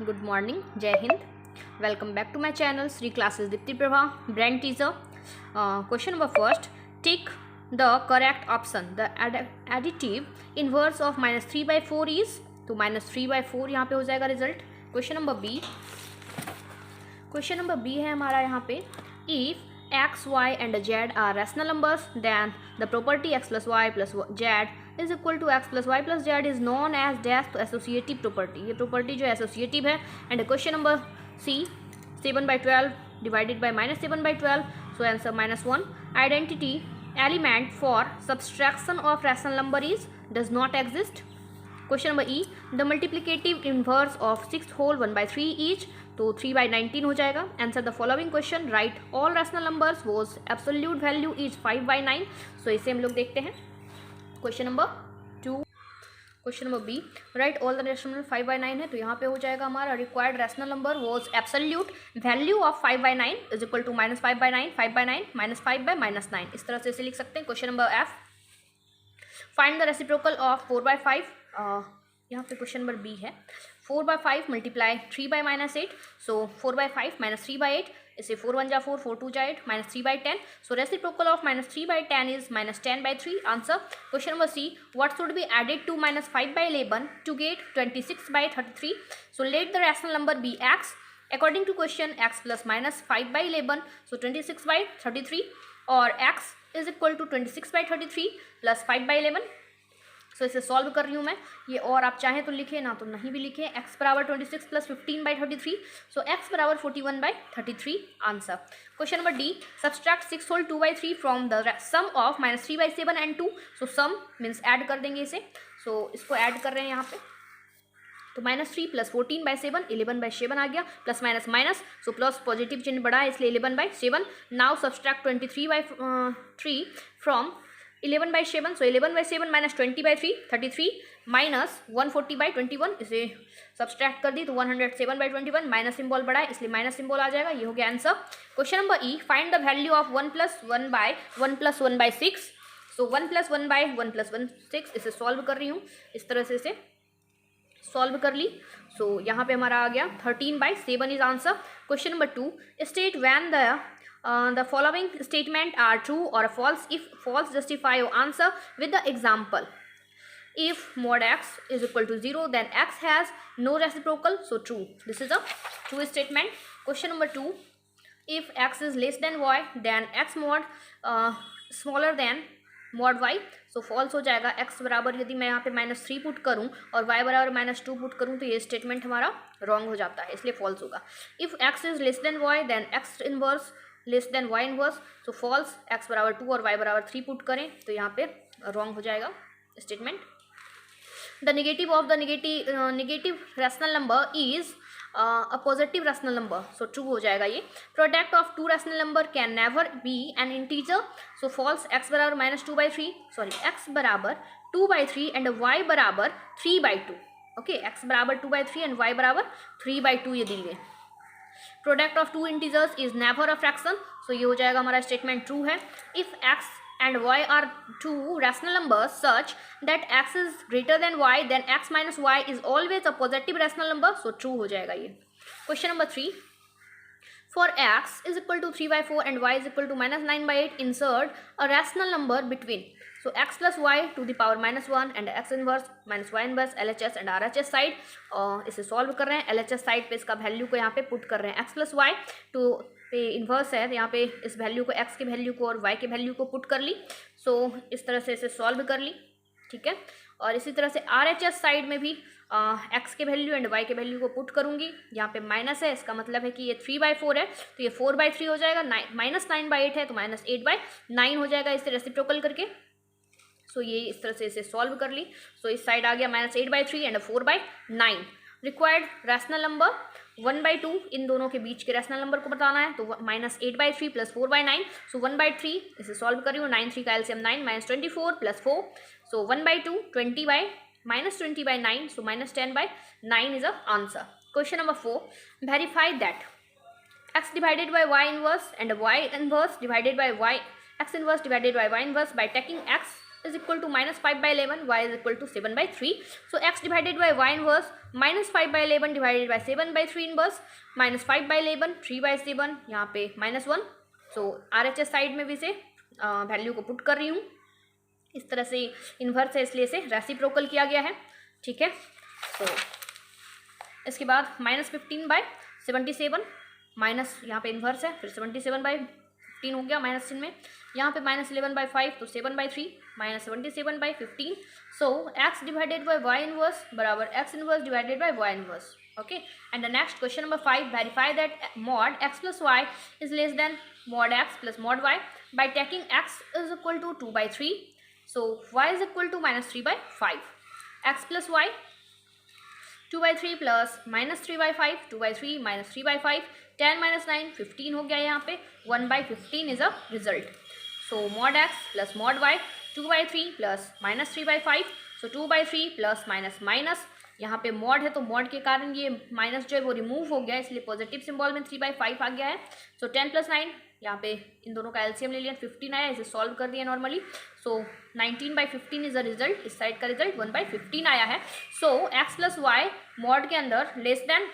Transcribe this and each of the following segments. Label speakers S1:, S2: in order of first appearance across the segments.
S1: Good morning, Jai Hind. Welcome back to my channel, Sri Classes Dipti Prabha, brand teaser. Question number first. Tick the correct option. The additive inverse of minus 3/4 is, तो minus 3/4 यहाँ पे हो जाएगा result. Question number B. Question number B है हमारा यहाँ पे. If x, y and z are rational numbers, then the property x plus y plus z is equal to x plus y plus z is known as dash associative property. ये property जो associative है. And question number C, 7/12 divided by minus 7/12, so answer -1. Identity element for subtraction of rational number is does not exist. Question number E, the multiplicative inverse of 6 whole 1/3 each, तो 3/19 हो जाएगा. Answer the following question, write all rational numbers whose absolute value is 5/9. So इसे हम लोग देखते हैं. Question number 2. Question number B, write all the rational number 5/9 है, तो यहाँ पे हो जाएगा हमारा required rational number whose absolute value of 5/9 is equal to -5/9, 5/9 -5/-9. इस तरह से इसे लिख सकते हैं. Question number F, find the reciprocal of 4/5. यहाँ पे क्वेश्चन नंबर बी है. 4/5 मल्टीप्लाई 3/-8, सो 4/5 -3/8, इसे 4 1 जा 4, 4 2 जा 8, -3/10. So reciprocal of -3/10 is -10/3. Answer. Question number C, what should be added to -5/11 to get 26/33. So let the rational number be x. According to question x plus -5/11, so 26/33, और x is equal to 26/33 plus 5/11. So इसे solve कर रही हूँ मैं. ये और आप चाहें तो लिखें, ना तो नहीं भी लिखें. x बराबर 26 प्लस 15/33, सो x बराबर 41/33. Answer. Question number D, subtract 6 whole 2/3 from the sum of -3/7 and 2. So sum means add कर देंगे इसे. सो इसको ऐड कर रहे हैं यहाँ पे. तो -3 प्लस 14/7, 11/7 आ गया, plus minus minus, so plus positive चिन्ह बढ़ा है इसलिए 11/7. Now subtract 23/3 from 11/7, so 11/7 minus 20/3, 33 minus 140/21. इसे सब्सट्रैक्ट कर दी तो 107/21. माइनस सिंबल बढ़ा है इसलिए माइनस सिंबल आ जाएगा. ये हो गया answer. Question number E, find the value of 1 + 1/1 + 1/6. सो 1 + 1/1 + 1/6. इसे सॉल्व कर रही हूँ. इस तरह से इसे सॉल्व कर ली. सो यहाँ पे हमारा आ गया 13/7 is answer. Question number 2, state when the following statement are true or false. If false, justify your answer with the example. If mod x is equal to 0, then x has no reciprocal, so true. This is a true statement. Question number 2, if x is less than y, then x mod smaller than mod y, so false हो जाएगा. x बराबर यदि मैं यहाँ पे -3 put करूँ और y बराबर -2 पुट करूँ तो ये स्टेटमेंट हमारा रॉन्ग हो जाता है, इसलिए false होगा. If x is less than y, then x inverse less than y inverse, so false. x बराबर 2 और y बराबर 3 पुट करें तो यहाँ पे रॉन्ग हो जाएगा statement. The negative of the negative rational number is a positive rational number, so true हो जाएगा ये. Product of 2 rational number can never be an integer, so false. x बराबर -2/3, सॉरी x बराबर 2/3 एंड y बराबर 3/2. Okay, x बराबर 2/3 and y बराबर 3/2 ये दी गई. Product of 2 integers is never a fraction, so ये हो जाएगा हमारा स्टेटमेंट ट्रू है. If x and y are 2 rational numbers such that x is greater than y, then x minus y is always a positive rational number, so true हो जाएगा ये. Question number 3, for x is equal to 3/4 and y is equal to -9/8, insert a rational number between, so x plus y to the power -1 and x inverse minus y inverse, LHS and RHS side. इसे solve कर रहे हैं. LHS side पे इसका value को यहाँ पे put कर रहे हैं. x plus y टू पे इन्वर्स है, तो यहाँ पे इस वैल्यू को, x के वैल्यू को और y के वैल्यू को पुट कर ली. सो इस तरह से इसे सॉल्व कर ली. ठीक है. और इसी तरह से RHS साइड में भी x के वैल्यू एंड y के वैल्यू को पुट करूँगी. यहाँ पे माइनस है, इसका मतलब है कि ये 3/4 है, तो ये 4/3 हो जाएगा. -9/8 है तो -8/9 हो जाएगा इसे रेसिप्रोकल करके. सो ये इस तरह से इसे सॉल्व कर ली. सो इस साइड आ गया -8/3 एंड 4/9. रिक्वायर्ड रैशनल नंबर 1/2, इन दोनों के बीच के रैशनल नंबर को बताना है, तो -8/3 प्लस 4/9, सो 1/3. इसे सॉल्व कर रही हूँ. 9 3 का LCM 9, -24 plus 4, so 1/2, 20/-20/9, so -10/9 is a answer. Question number 4, verify that x divided by y inverse and y inverse divided by y, x inverse divided by y inverse by taking x is equal to -5/11, y is equal to 7/3. So x divided by y inverse -5/11 divided by 7/3 inverse, -5/11 3/7, यहाँ पे -1. सो RHS side में भी से value को put कर रही हूँ. इस तरह से इन्वर्स है इसलिए इसे रेसिप्रोकल किया गया है. ठीक है. सो इसके बाद -15/77 माइनस यहाँ पे इन्वर्स है, फिर 77/15 हो गया माइनस चिन्ह में. यहाँ पे -11/5 तो 7/3 -77/15. सो x divided by y inverse बराबर x inverse divided by y inverse. Okay, and the next question number 5, verify that mod x plus y is less than mod x plus mod y by taking x is equal to 2/3. So y is equal to -3/5. x plus y 2/3 plus -3/5, 2/3 -3/5, 10 - 9 15 हो गया. यहाँ पे 1/15 is a result. So mod x plus mod y 2/3 plus -3/5. So 2/3 plus minus यहाँ पे mod है तो mod के कारण ये माइनस जो है वो रिमूव हो गया, इसलिए पॉजिटिव सिंबल में 3/5 आ गया है. सो 10 + 9 यहाँ पे इन दोनों का एलसीएम ले लिया, 15 आया, इसे सॉल्व कर दिया normally. So 19/15 is a result. इस साइड का रिजल्ट 1/15 आया है. सो x प्लस वाई मॉड के अंदर less than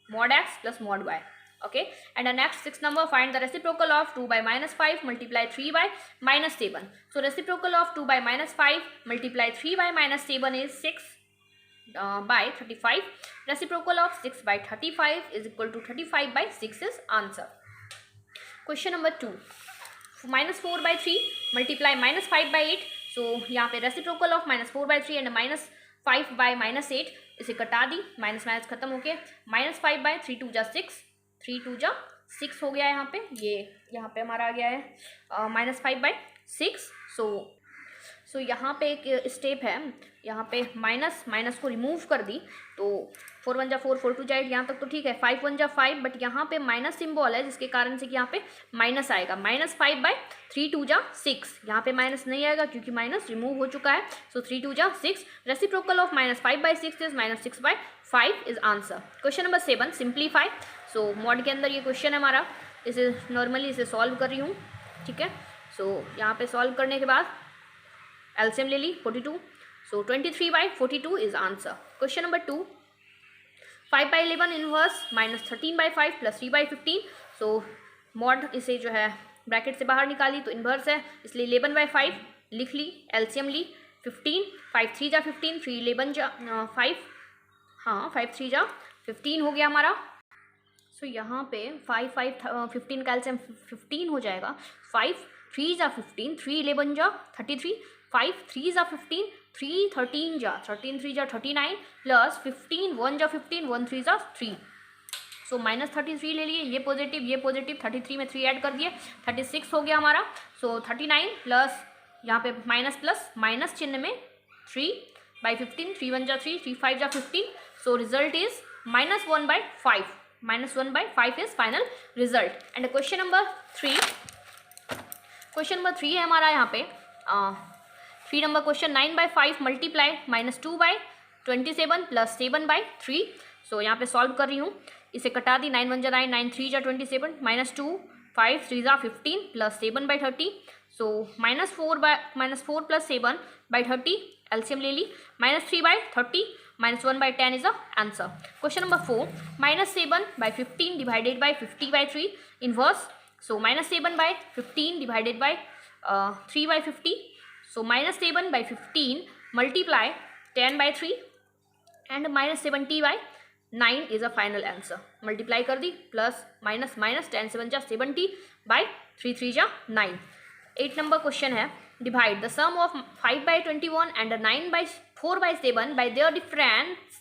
S1: mod x plus mod y. Okay, and the next 6 number, find the reciprocal of 2/-5 multiply 3/-7. So reciprocal of 2/-5 multiply 3/-7 is 6/35. Reciprocal of 6/35 is equal to 35/6 is answer. Question number 2, -4/3 multiply -5/8. So यहाँ पे reciprocal of -4/3 and -5/-8 इसे कटा दी, minus minus खत्म हो गया. -5/3 2 जा 6, 3 2 जा 6 हो गया. यहाँ पे ये यहाँ पे हमारा आ गया है -5/6. सो यहाँ पे एक स्टेप है, यहाँ पे माइनस को रिमूव कर दी तो 4 1 जा 4, 4 2 जा 8, यहाँ तक तो ठीक है. 5 1 जा 5, बट यहाँ पे माइनस सिंबल है जिसके कारण से कि यहाँ पे माइनस आएगा. -5/3 2 जा 6, यहाँ पे माइनस नहीं आएगा क्योंकि माइनस रिमूव हो चुका है. सो 3 2 जा 6. Reciprocal of -5/6 is -6/5 is answer. Question number 7, simplify. So mod के अंदर ये क्वेश्चन है हमारा, इसे नॉर्मली इसे सॉल्व कर रही हूँ. ठीक है. सो यहाँ पे सॉल्व करने के बाद एलसीएम ले ली 42. सो 23/42 is answer. Question number 2, 5/11 inverse -13/5 plus 3/15. So mod इसे जो है ब्रैकेट से बाहर निकाली तो इन्वर्स है, इसलिए 11/5 लिख ली, एलसीएम ली 15. 5 3 जा 15, 3 11 जा 5, हाँ 5 3 जा 15 हो गया हमारा. सो यहाँ पे 5 5 15 का एलसीएम 15 हो जाएगा. 5 3 जा 15, 3 11 जा 33, 5 3 जा 15, 3 13 जा 13, 3 जा 39 प्लस 15 1 जा 15, 1 3 जा 3. सो -33 ले लिए, ये पॉजिटिव 33 में 3 ऐड कर दिए, 36 हो गया हमारा. सो 39 प्लस यहाँ पे माइनस प्लस माइनस चिन्ह में 3/15, 3 1 जा 3, 3 5 जा 15. So result is -1/5. -1/5 is final result. And question number 3. Question number 3 है हमारा यहाँ पे 3 नंबर क्वेश्चन. 9/5 multiply -2/27 plus 7/3. सो यहाँ पे सॉल्व कर रही हूँ, इसे कटा दी. 9 1 जा 9, 9 3 जा 27, -2 5 3 जा 15 प्लस 7/30. सो -4 प्लस 7/30 एलसीएम ले ली, -3/30 -1/10 is the answer. Question number 4, -7/15 divided by 50/3 inverse. So -7/15 divided by 3/50. So -7/15 multiply 10/3 and -70/9 is a final answer. Multiply कर दी, प्लस माइनस माइनस 10 7 जा 70/3 3 जा 9. 8 नंबर क्वेश्चन है, divide the sum of 5/21 and 4/7 by their difference.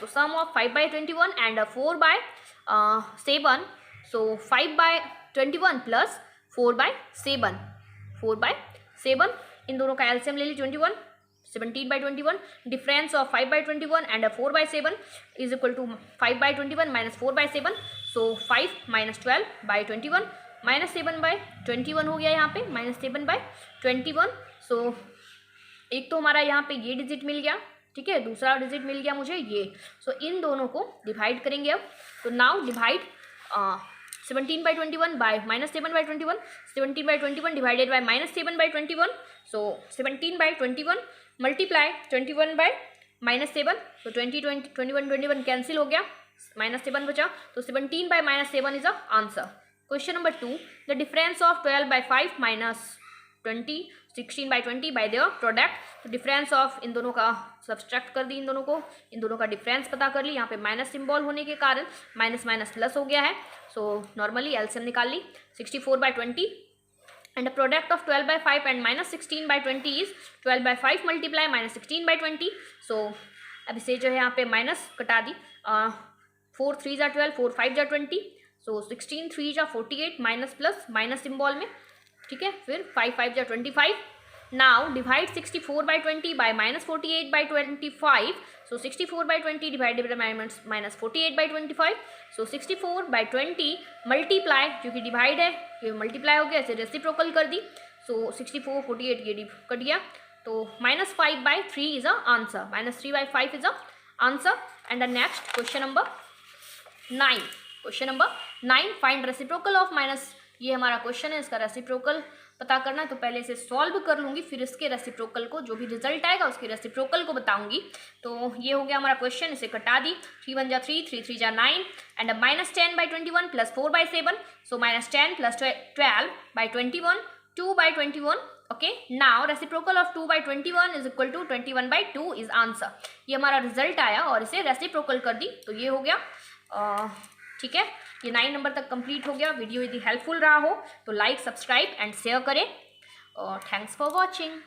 S1: So sum of 5/21 and 4/7. So 5/21 plus 4/7. 4/7 इन दोनों का LCM ले ली 21. 17/21. Difference of 5/21 and 4/7 is equal to 5/21 minus 4/7. So 5 - 12/21 -7/21 हो गया यहाँ पे, -7/21. सो एक तो हमारा यहाँ पे ये डिजिट मिल गया, ठीक है, दूसरा डिजिट मिल गया मुझे ये. सो इन दोनों को डिवाइड करेंगे अब. तो now divide 17/21 by -7/21. 17/21 divided by -7/21. So 17/21 multiply 21 by -7, तो 21 कैंसिल हो गया, -7 बचा, तो 17 by -7 is a answer. Question number 2, the difference of 12/5 -20 16/20 by their product. तो डिफरेंस ऑफ इन दोनों का सब्सट्रैक्ट कर दी, इन दोनों का डिफरेंस पता कर ली। यहाँ पे माइनस सिंबल होने के कारण माइनस माइनस प्लस हो गया है, सो नॉर्मली एलसीएम निकाल ली। 64/20 and the product of 12/5 and -16/20 is 12/5 multiply -16/20। so अब इसे जो है यहाँ पे माइनस कटा दी, 4 3 जा 12, 4 5 जा 20, सो 16 3 जा 48 माइनस प्लस माइनस सिंबल में, ठीक है। फिर 5 5 जा 25। Now divide 64/20 by -48/25, so 64/20 divided by -48/25, so 64/20 multiply, क्योंकि डिवाइड है ये मल्टीप्लाई हो गया, इसे रेसिप्रोकल कर दी, सो 64 48 ये कट गया, तो -5/3 is a answer, -3/5 is a answer. And the next question number 9, find reciprocal of minus, ये हमारा क्वेश्चन है, इसका रेसिप्रोकल पता करना है, तो पहले इसे सॉल्व कर लूँगी, फिर इसके रेसिप्रोकल को, जो भी रिजल्ट आएगा उसके रेसिप्रोकल को बताऊंगी। तो ये हो गया हमारा क्वेश्चन, इसे कटा दी, 3 1 जा 3, 3 3 जा 9 and -10/21 + 4/7, so -10 + 12/21 2/21। Okay, now reciprocal of 2/21 is equal to 21/2 is answer. ये हमारा रिजल्ट आया और इसे रेसिप्रोकल कर दी, तो ये हो गया, ठीक है। ये 9 नंबर तक कंप्लीट हो गया। वीडियो यदि हेल्पफुल रहा हो तो लाइक, सब्सक्राइब एंड शेयर करें, और थैंक्स फॉर वॉचिंग।